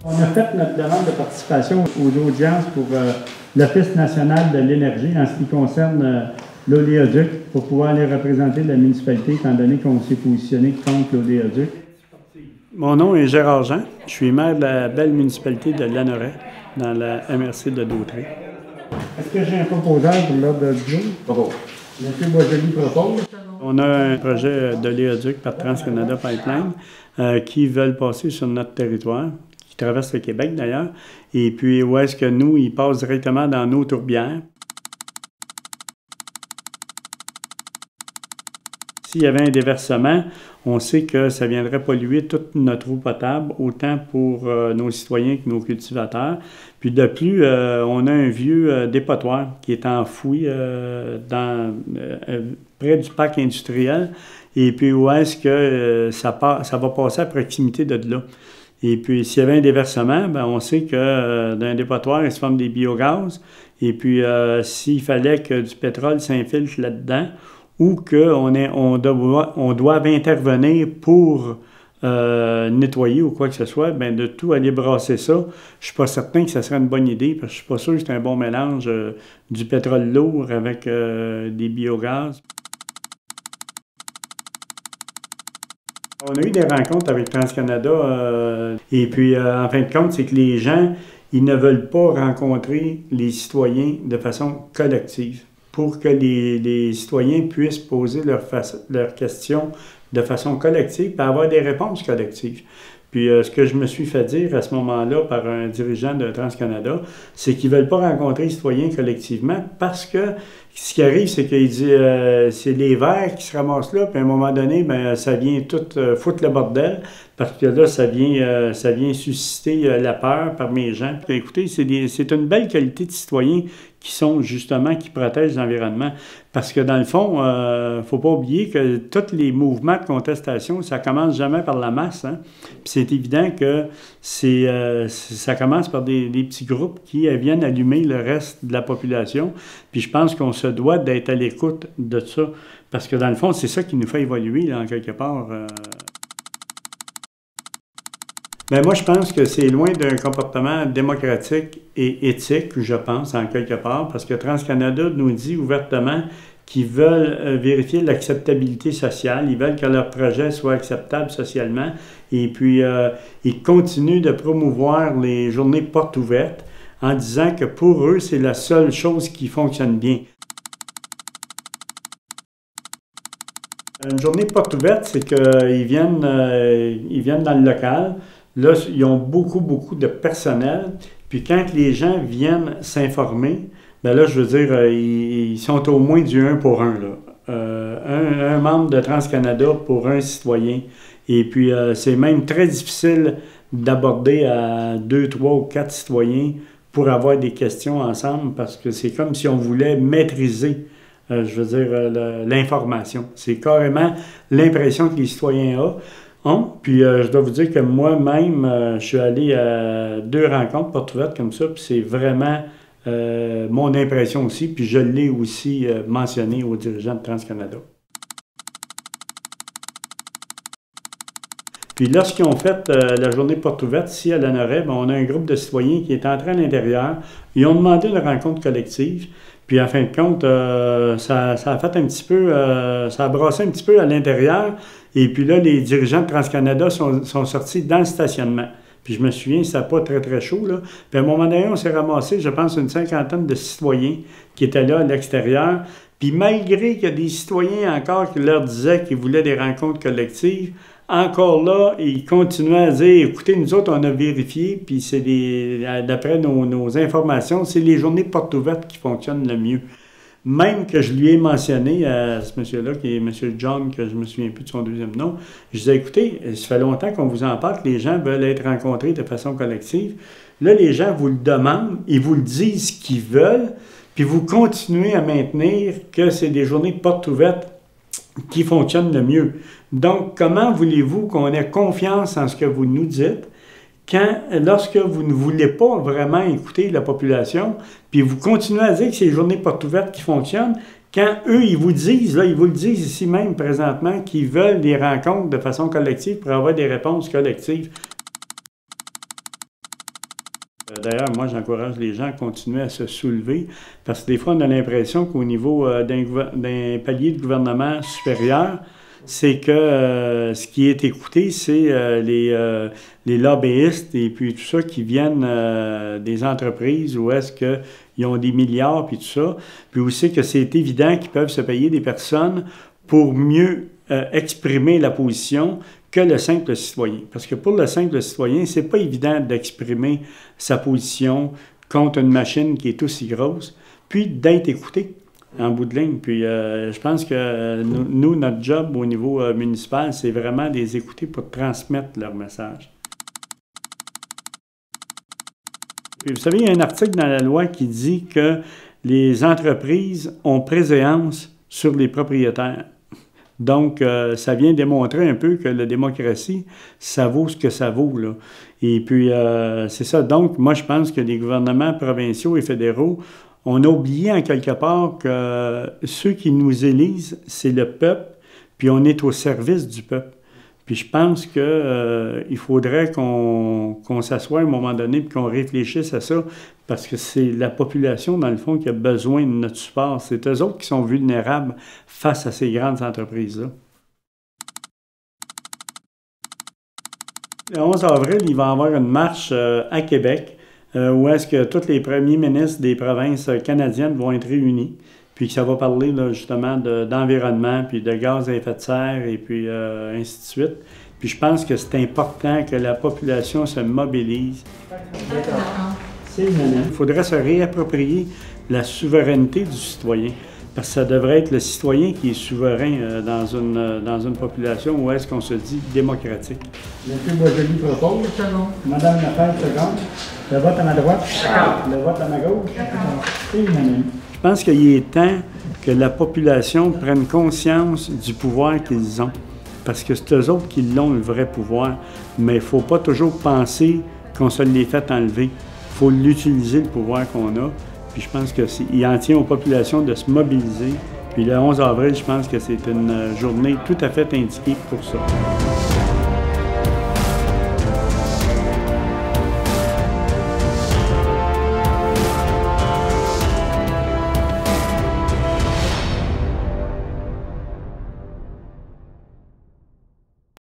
On a fait notre demande de participation aux audiences pour l'Office national de l'énergie en ce qui concerne l'oléoduc pour pouvoir les représenter de la municipalité étant donné qu'on s'est positionné contre l'oléoduc. Mon nom est Gérard Jean. Je suis maire de la belle municipalité de Lanoret dans la MRC de Dautré. Est-ce que j'ai un proposeur pour l'ordre du jour? Propos. M. Boisjoli propose. On a un projet d'oléoduc par TransCanada Pipeline qui veulent passer sur notre territoire, qui traverse le Québec d'ailleurs, et puis où est-ce que nous, ils passent directement dans nos tourbières. S'il y avait un déversement, on sait que ça viendrait polluer toute notre eau potable, autant pour nos citoyens que nos cultivateurs. Puis de plus, on a un vieux dépotoir qui est enfoui près du parc industriel. Et puis où est-ce que ça va passer à proximité de là. Et puis s'il y avait un déversement, bien, on sait que dans un dépotoir, il se forme des biogaz. Et puis s'il fallait que du pétrole s'infiltre là-dedans, ou qu'on doit intervenir pour nettoyer ou quoi que ce soit, bien, de tout aller brasser ça, je ne suis pas certain que ce serait une bonne idée, parce que je ne suis pas sûr que c'est un bon mélange du pétrole lourd avec des biogaz. On a eu des rencontres avec TransCanada, et puis en fin de compte, c'est que les gens, ils ne veulent pas rencontrer les citoyens de façon collective, pour que les citoyens puissent poser leurs questions de façon collective et avoir des réponses collectives. Puis ce que je me suis fait dire à ce moment-là par un dirigeant de TransCanada, c'est qu'ils ne veulent pas rencontrer les citoyens collectivement parce que ce qui arrive, c'est qu'il dit c'est les verts qui se ramassent là, puis à un moment donné, bien, ça vient tout foutre le bordel, parce que là, ça vient susciter la peur parmi les gens. Puis, écoutez, c'est une belle qualité de citoyens qui protègent l'environnement. Parce que dans le fond, il ne faut pas oublier que tous les mouvements de contestation, ça commence jamais par la masse. Hein? Puis c'est évident que ça commence par des petits groupes qui viennent allumer le reste de la population. Puis je pense qu'on se doit d'être à l'écoute de ça. Parce que dans le fond, c'est ça qui nous fait évoluer, là, en quelque part. Bien, moi, je pense que c'est loin d'un comportement démocratique et éthique, je pense, en quelque part, parce que TransCanada nous dit ouvertement qu'ils veulent vérifier l'acceptabilité sociale, ils veulent que leur projet soit acceptable socialement, et puis ils continuent de promouvoir les journées portes ouvertes en disant que pour eux, c'est la seule chose qui fonctionne bien. Une journée porte ouverte, c'est qu'ils viennent dans le local. Là, ils ont beaucoup de personnel. Puis quand les gens viennent s'informer, bien là, je veux dire, ils sont au moins du 1 pour 1. Là. Un membre de TransCanada pour un citoyen. Et puis, c'est même très difficile d'aborder à 2, 3 ou 4 citoyens pour avoir des questions ensemble parce que c'est comme si on voulait maîtriser, je veux dire, l'information. C'est carrément l'impression que les citoyens ont. Puis je dois vous dire que moi-même, je suis allé à 2 rencontres portes ouvertes comme ça, puis c'est vraiment mon impression aussi, puis je l'ai aussi mentionné aux dirigeants de TransCanada. Puis lorsqu'ils ont fait la journée porte ouverte ici à Lanoret, on a un groupe de citoyens qui est entré à l'intérieur. Ils ont demandé une rencontre collective. Puis en fin de compte, ça a fait un petit peu, ça a brassé un petit peu à l'intérieur. Et puis là, les dirigeants de TransCanada sont sortis dans le stationnement. Puis je me souviens, c'était pas très chaud, là. Puis à un moment donné, on s'est ramassé, je pense, une 50aine de citoyens qui étaient là à l'extérieur. Puis malgré qu'il y a des citoyens encore qui leur disaient qu'ils voulaient des rencontres collectives, encore là, ils continuaient à dire, écoutez, nous autres, on a vérifié, puis c'est d'après nos informations, c'est les journées portes ouvertes qui fonctionnent le mieux. Même que je lui ai mentionné à ce monsieur-là, qui est M. John, que je ne me souviens plus de son deuxième nom, je disais, écoutez, ça fait longtemps qu'on vous en parle, que les gens veulent être rencontrés de façon collective. Là, les gens vous le demandent, ils vous le disent ce qu'ils veulent, puis vous continuez à maintenir que c'est des journées portes ouvertes qui fonctionnent le mieux. Donc, comment voulez-vous qu'on ait confiance en ce que vous nous dites lorsque vous ne voulez pas vraiment écouter la population, puis vous continuez à dire que c'est les journées portes ouvertes qui fonctionnent, quand eux, ils vous disent, là, ils vous le disent ici même présentement, qu'ils veulent des rencontres de façon collective pour avoir des réponses collectives. D'ailleurs, moi, j'encourage les gens à continuer à se soulever parce que des fois, on a l'impression qu'au niveau d'un palier de gouvernement supérieur, c'est que ce qui est écouté, c'est les lobbyistes et puis tout ça qui viennent des entreprises où est-ce qu'ils ont des milliards puis tout ça. Puis aussi que c'est évident qu'ils peuvent se payer des personnes pour mieux exprimer la position que le simple citoyen. Parce que pour le simple citoyen, c'est pas évident d'exprimer sa position contre une machine qui est aussi grosse, puis d'être écouté en bout de ligne. Puis je pense que nous, notre job au niveau municipal, c'est vraiment de les écouter pour transmettre leur message. Puis vous savez, il y a un article dans la loi qui dit que les entreprises ont préséance sur les propriétaires. Donc, ça vient démontrer un peu que la démocratie, ça vaut ce que ça vaut, là. Et puis, c'est ça. Donc, moi, je pense que les gouvernements provinciaux et fédéraux, on a oublié en quelque part que ceux qui nous élisent, c'est le peuple, puis on est au service du peuple. Puis je pense qu'il faudrait qu'on s'assoie à un moment donné et qu'on réfléchisse à ça, parce que c'est la population, dans le fond, qui a besoin de notre support. C'est eux autres qui sont vulnérables face à ces grandes entreprises-là. Le 11 avril, il va y avoir une marche à Québec, où est-ce que tous les premiers ministres des provinces canadiennes vont être réunis. Puis ça va parler là, justement d'environnement, puis de gaz à effet de serre, et puis ainsi de suite. Puis je pense que c'est important que la population se mobilise. Il faudrait se réapproprier la souveraineté du citoyen. Parce que ça devrait être le citoyen qui est souverain dans une population où est-ce qu'on se dit démocratique. Monsieur Boisjoli propose. Madame Lafayette seconde. Le vote à ma droite. Le vote à ma gauche. C'est unanime. Je pense qu'il est temps que la population prenne conscience du pouvoir qu'ils ont. Parce que c'est eux autres qui l'ont, le vrai pouvoir. Mais il ne faut pas toujours penser qu'on se l'ait fait enlever. Il faut l'utiliser, le pouvoir qu'on a. Puis je pense qu'il en tient aux populations de se mobiliser. Puis le 11 avril, je pense que c'est une journée tout à fait indiquée pour ça.